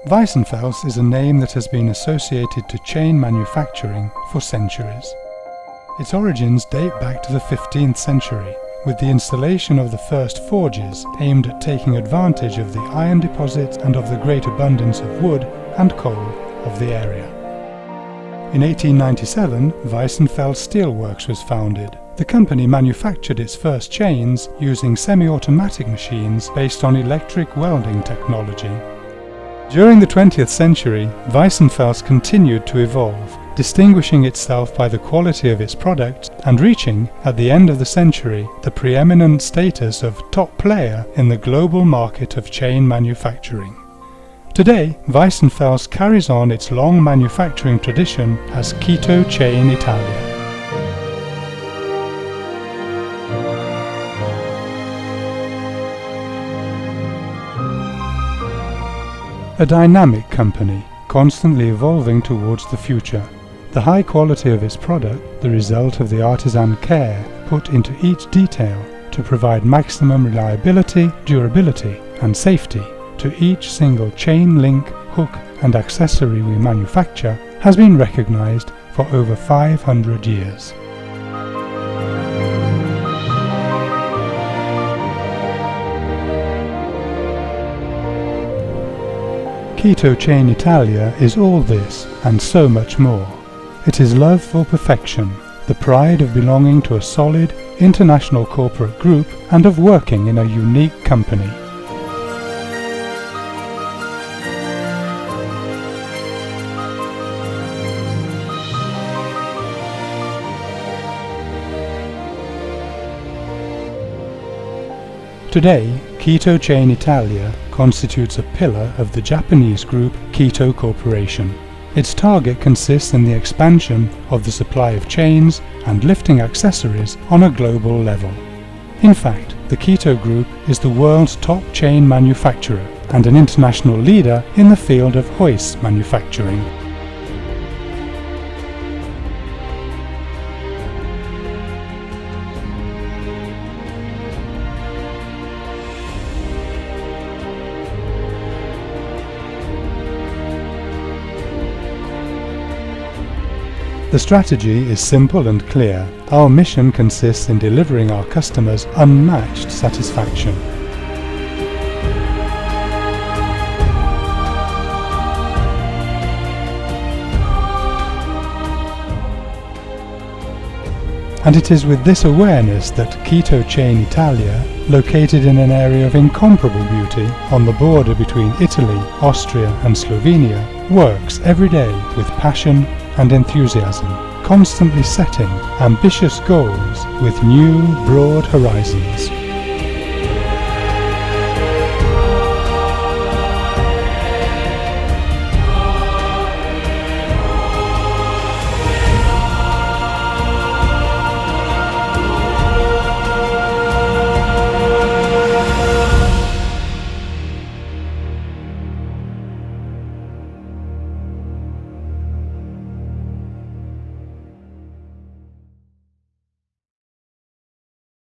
Weissenfels is a name that has been associated to chain manufacturing for centuries. Its origins date back to the 15th century, with the installation of the first forges aimed at taking advantage of the iron deposits and of the great abundance of wood and coal of the area. In 1897, Weissenfels Steelworks was founded. The company manufactured its first chains using semi-automatic machines based on electric welding technology. During the 20th century, Weissenfels continued to evolve, distinguishing itself by the quality of its product and reaching, at the end of the century, the preeminent status of top player in the global market of chain manufacturing. Today, Weissenfels carries on its long manufacturing tradition as Kito Chain Italia. A dynamic company, constantly evolving towards the future. The high quality of its product, the result of the artisan care put into each detail to provide maximum reliability, durability and safety to each single chain, link, hook and accessory we manufacture, has been recognized for over 500 years. Kito Chain Italia is all this and so much more. It is love for perfection, the pride of belonging to a solid, international corporate group and of working in a unique company. Today, Kito Chain Italia constitutes a pillar of the Japanese group Kito Corporation. Its target consists in the expansion of the supply of chains and lifting accessories on a global level. In fact, the Kito Group is the world's top chain manufacturer and an international leader in the field of hoist manufacturing. The strategy is simple and clear. Our mission consists in delivering our customers unmatched satisfaction. And it is with this awareness that Kito Chain Italia, located in an area of incomparable beauty on the border between Italy, Austria and Slovenia, works every day with passion and enthusiasm, constantly setting ambitious goals with new, broad horizons.